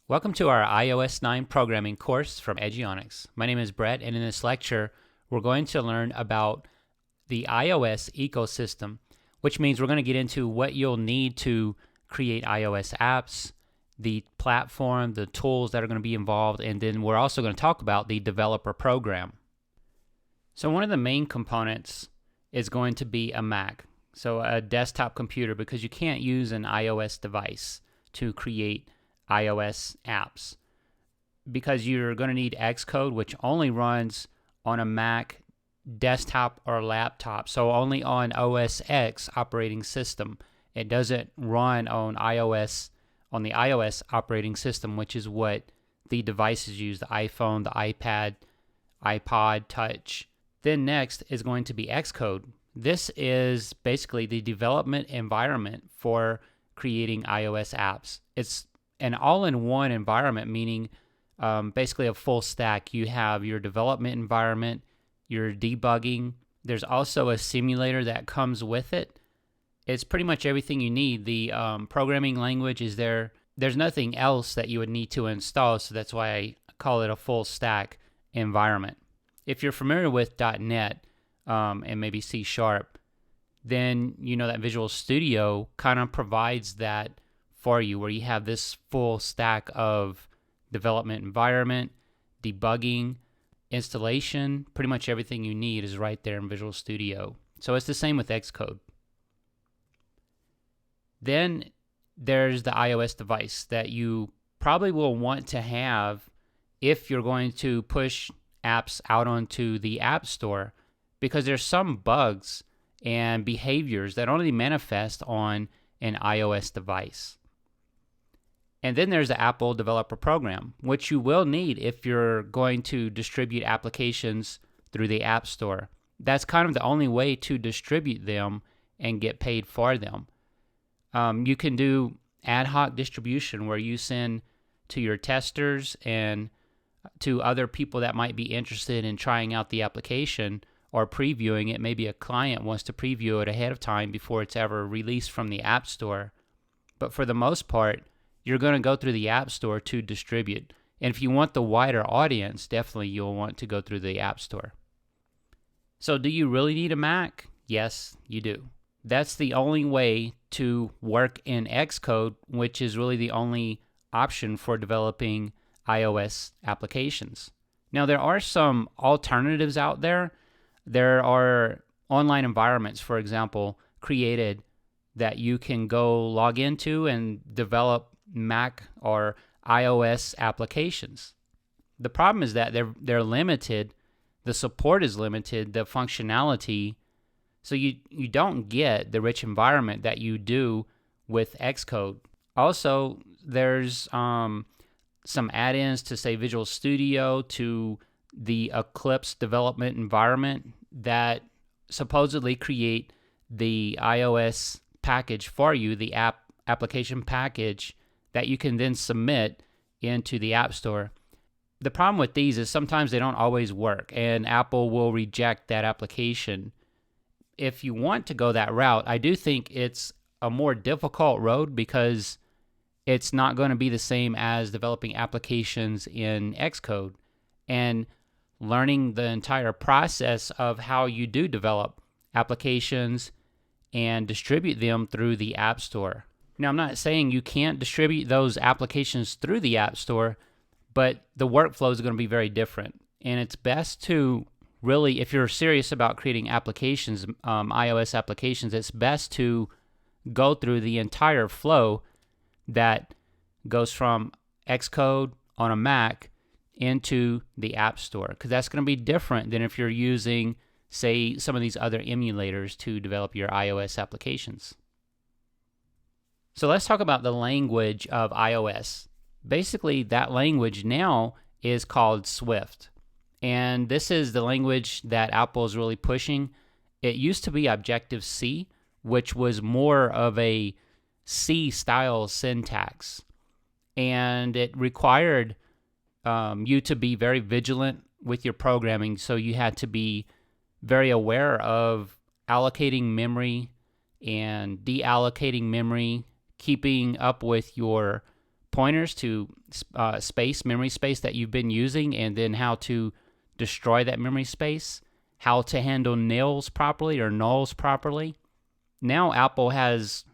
Welcome to our iOS 9 programming course from Eduonics. My name is Brett, and in this lecture, we're going to learn about the iOS ecosystem, which means we're going to get into what you'll need to create iOS apps, the platform, the tools that are going to be involved, and then we're also going to talk about the developer program. So one of the main components is going to be a Mac, so a desktop computer, because you can't use an iOS device to create iOS apps because you're going to need Xcode, which only runs on a Mac desktop or laptop, so only on OS X operating system. It doesn't run on iOS, on the iOS operating system, which is what the devices use, the iPhone, the iPad, iPod Touch. Then next is going to be Xcode. This is basically the development environment for creating iOS apps. It's an all-in-one environment, meaning basically a full stack. You have your development environment, your debugging. There's also a simulator that comes with it. It's pretty much everything you need. The programming language is there. There's nothing else that you would need to install, so that's why I call it a full stack environment. If you're familiar with .NET and maybe C#, then you know that Visual Studio kind of provides that for you, where you have this full stack of development environment, debugging, installation. Pretty much everything you need is right there in Visual Studio. So it's the same with Xcode. Then there's the iOS device that you probably will want to have if you're going to push apps out onto the App Store, because there's some bugs and behaviors that only manifest on an iOS device. And then there's the Apple Developer Program, which you will need if you're going to distribute applications through the App Store. That's kind of the only way to distribute them and get paid for them. You can do ad hoc distribution where you send to your testers and to other people that might be interested in trying out the application or previewing it. Maybe a client wants to preview it ahead of time before it's ever released from the App Store. But for the most part, you're going to go through the App Store to distribute. And if you want the wider audience, definitely you'll want to go through the App Store. So do you really need a Mac? Yes, you do. That's the only way to work in Xcode, which is really the only option for developing iOS applications. Now, there are some alternatives out there. There are online environments, for example, created that you can go log into and develop Mac or iOS applications. The problem is that they're limited. The support is limited, the functionality. So you don't get the rich environment that you do with Xcode. Also, there's some add-ins to, say, Visual Studio, to the Eclipse development environment that supposedly create the iOS package for you, the application package that you can then submit into the App Store. The problem with these is sometimes they don't always work, and Apple will reject that application. If you want to go that route, I do think it's a more difficult road because it's not going to be the same as developing applications in Xcode and learning the entire process of how you do develop applications and distribute them through the App Store. Now, I'm not saying you can't distribute those applications through the App Store, but the workflow is going to be very different. And it's best to really, if you're serious about creating applications, iOS applications, it's best to go through the entire flow that goes from Xcode on a Mac into the App Store, because that's going to be different than if you're using, say, some of these other emulators to develop your iOS applications. So let's talk about the language of iOS. Basically, that language now is called Swift. And this is the language that Apple is really pushing. It used to be Objective-C, which was more of a C-style syntax. And it required you to be very vigilant with your programming, so you had to be very aware of allocating memory and deallocating memory, keeping up with your pointers to memory space that you've been using, and then how to destroy that memory space, how to handle nils properly or nulls properly. Now Apple has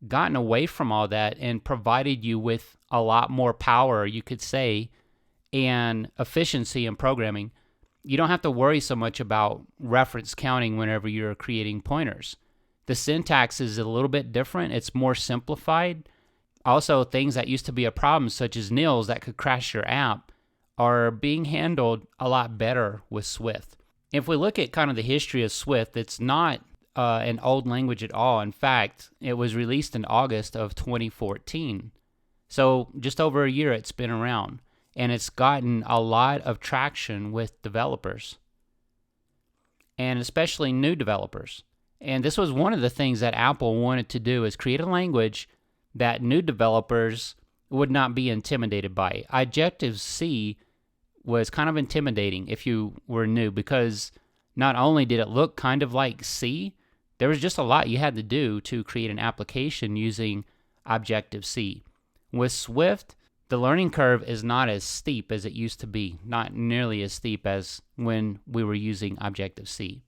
gotten away from all that and provided you with a lot more power, you could say, and efficiency in programming. You don't have to worry so much about reference counting whenever you're creating pointers. The syntax is a little bit different. It's more simplified. Also, things that used to be a problem, such as nils that could crash your app, are being handled a lot better with Swift. If we look at kind of the history of Swift, it's not an old language at all. In fact, it was released in August of 2014. So just over a year it's been around, and it's gotten a lot of traction with developers, and especially new developers. And this was one of the things that Apple wanted to do, is create a language that new developers would not be intimidated by. Objective-C was kind of intimidating if you were new, because not only did it look kind of like C, there was just a lot you had to do to create an application using Objective-C. With Swift, the learning curve is not as steep as it used to be, not nearly as steep as when we were using Objective-C.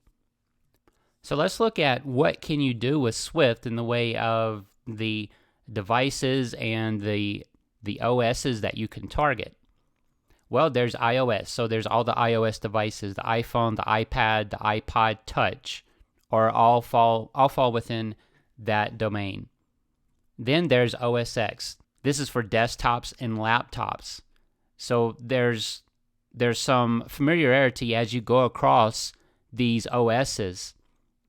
So let's look at what can you do with Swift in the way of the devices and the OSs that you can target. Well, there's iOS. So there's all the iOS devices, the iPhone, the iPad, the iPod Touch, or all fall within that domain. Then there's OS X. This is for desktops and laptops. So there's some familiarity as you go across these OSs,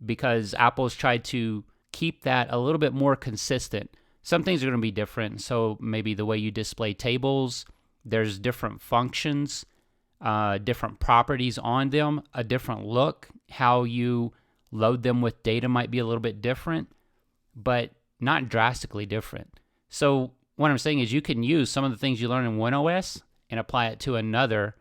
because Apple's tried to keep that a little bit more consistent. Some things are going to be different. So maybe the way you display tables, there's different functions, different properties on them, a different look. How you load them with data might be a little bit different, but not drastically different. So what I'm saying is you can use some of the things you learn in one OS and apply it to another,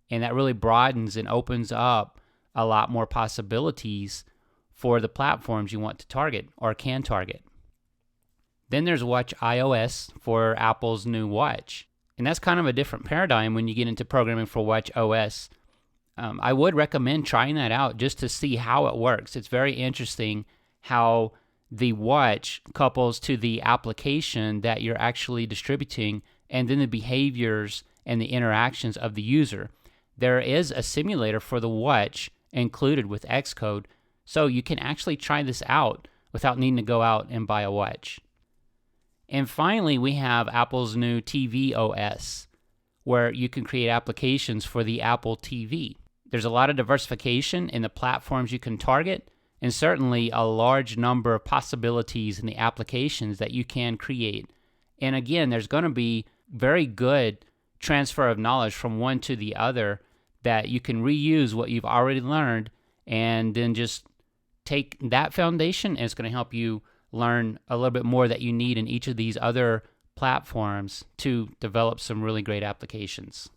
and that really broadens and opens up a lot more possibilities for the platforms you want to target or can target. Then there's Watch iOS for Apple's new watch. And that's kind of a different paradigm when you get into programming for Watch OS. I would recommend trying that out just to see how it works. It's very interesting how the watch couples to the application that you're actually distributing, and then the behaviors and the interactions of the user. There is a simulator for the watch included with Xcode, so you can actually try this out without needing to go out and buy a watch. And finally, we have Apple's new TV OS, where you can create applications for the Apple TV. There's a lot of diversification in the platforms you can target, and certainly a large number of possibilities in the applications that you can create. And again, there's going to be very good transfer of knowledge from one to the other, that you can reuse what you've already learned and then just take that foundation, and it's going to help you learn a little bit more that you need in each of these other platforms to develop some really great applications.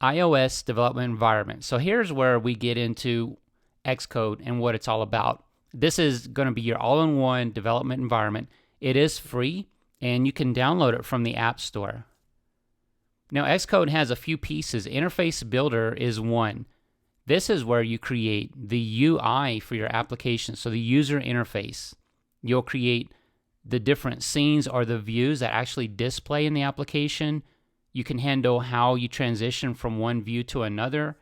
iOS development environment. So here's where we get into Xcode and what it's all about. This is going to be your all-in-one development environment. It is free, and you can download it from the App Store. Now, Xcode has a few pieces. Interface Builder is one. This is where you create the UI for your application, so the user interface. You'll create the different scenes or the views that actually display in the application. You can handle how you transition from one view to another,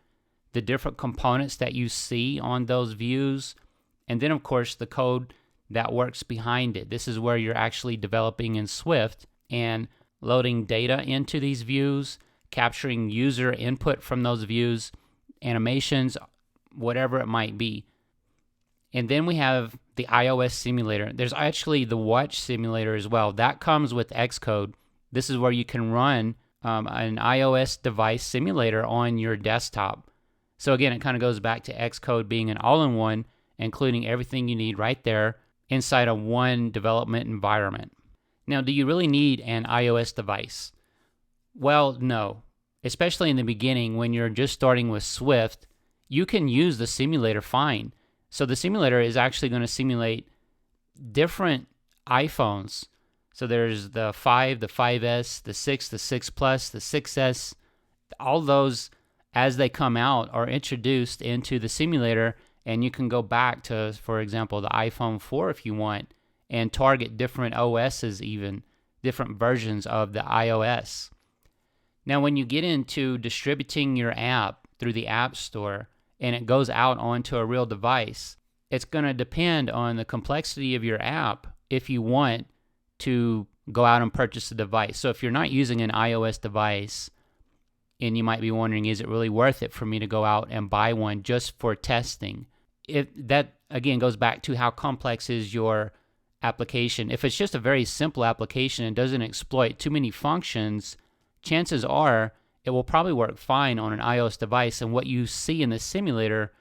the different components that you see on those views, and then, of course, the code that works behind it. This is where you're actually developing in Swift and loading data into these views, capturing user input from those views, animations, whatever it might be. And then we have the iOS simulator. There's actually the watch simulator as well. That comes with Xcode. This is where you can run an iOS device simulator on your desktop. So again, it kind of goes back to Xcode being an all-in-one, including everything you need right there inside of one development environment. Now, do you really need an iOS device? Well, no. Especially in the beginning when you're just starting with Swift, you can use the simulator fine. So the simulator is actually going to simulate different iPhones. So there's the 5, the 5S, the 6, the 6 Plus, the 6S. All those, as they come out, are introduced into the simulator, and you can go back to, for example, the iPhone 4 if you want, and target different OSs, even different versions of the iOS. Now, when you get into distributing your app through the App Store and it goes out onto a real device, it's going to depend on the complexity of your app if you want to go out and purchase a device. So if you're not using an iOS device, and you might be wondering, is it really worth it for me to go out and buy one just for testing? If that, again, goes back to how complex is your application. If it's just a very simple application and doesn't exploit too many functions, chances are it will probably work fine on an iOS device, and what you see in the simulator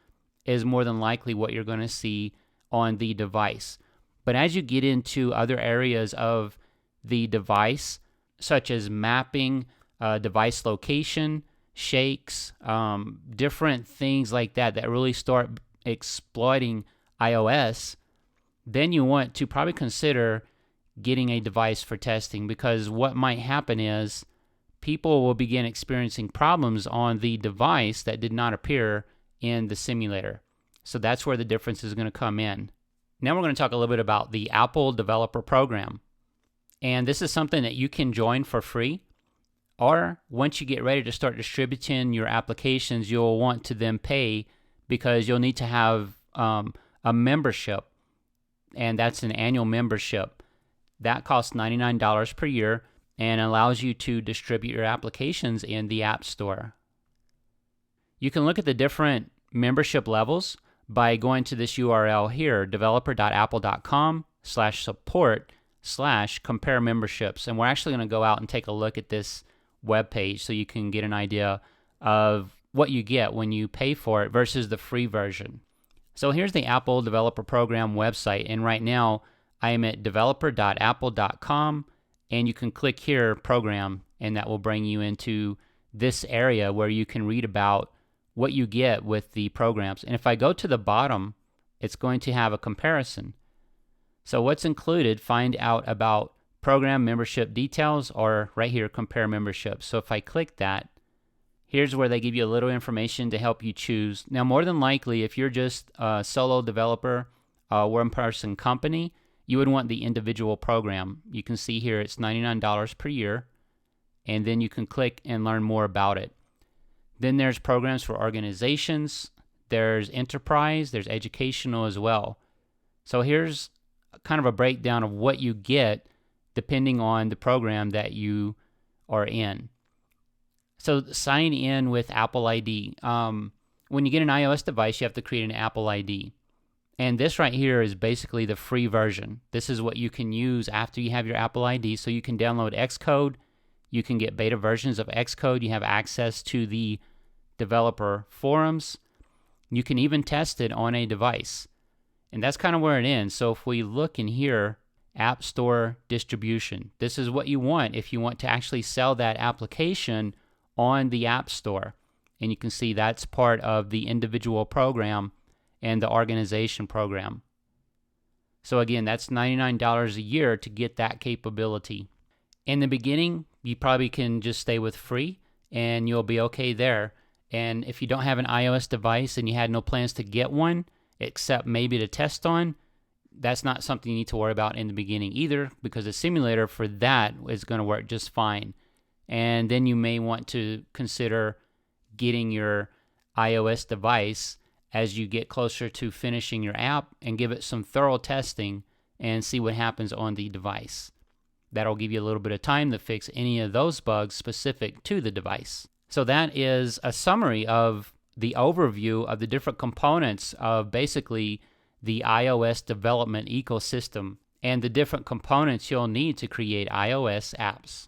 is more than likely what you're going to see on the device. But as you get into other areas of the device, such as mapping, device location, shakes, different things like that that really start exploiting iOS, then you want to probably consider getting a device for testing, because what might happen is people will begin experiencing problems on the device that did not appear in the simulator. So that's where the difference is going to come in. Now we're going to talk a little bit about the Apple Developer Program. And this is something that you can join for free, or once you get ready to start distributing your applications, you'll want to then pay, because you'll need to have a membership, and that's an annual membership. That costs $99 per year and allows you to distribute your applications in the App Store. You can look at the different membership levels by going to this URL here, developer.apple.com/support/compare memberships. And we're actually going to go out and take a look at this web page so you can get an idea of what you get when you pay for it versus the free version. So here's the Apple Developer Program website, and right now I am at developer.apple.com, and you can click here, Program, and that will bring you into this area where you can read about what you get with the programs. And if I go to the bottom, it's going to have a comparison. So what's included, find out about program membership details, or right here, compare memberships. So if I click that, here's where they give you a little information to help you choose. Now, more than likely, if you're just a solo developer, one-person company, you would want the individual program. You can see here it's $99 per year, and then you can click and learn more about it. Then there's programs for organizations, there's enterprise, there's educational as well. So here's kind of a breakdown of what you get depending on the program that you are in. So sign in with Apple ID. When you get an iOS device, you have to create an Apple ID. And this right here is basically the free version. This is what you can use after you have your Apple ID. So you can download Xcode. You can get beta versions of Xcode. You have access to the developer forums. You can even test it on a device. And that's kind of where it ends. So if we look in here, App Store distribution, this is what you want if you want to actually sell that application on the App Store. And you can see that's part of the individual program and the organization program. So again, that's $99 a year to get that capability. In the beginning, you probably can just stay with free and you'll be okay there. And if you don't have an iOS device and you had no plans to get one, except maybe to test on, that's not something you need to worry about in the beginning either, because the simulator for that is going to work just fine. And then you may want to consider getting your iOS device as you get closer to finishing your app and give it some thorough testing and see what happens on the device. That'll give you a little bit of time to fix any of those bugs specific to the device. So that is a summary of the overview of the different components of basically the iOS development ecosystem and the different components you'll need to create iOS apps.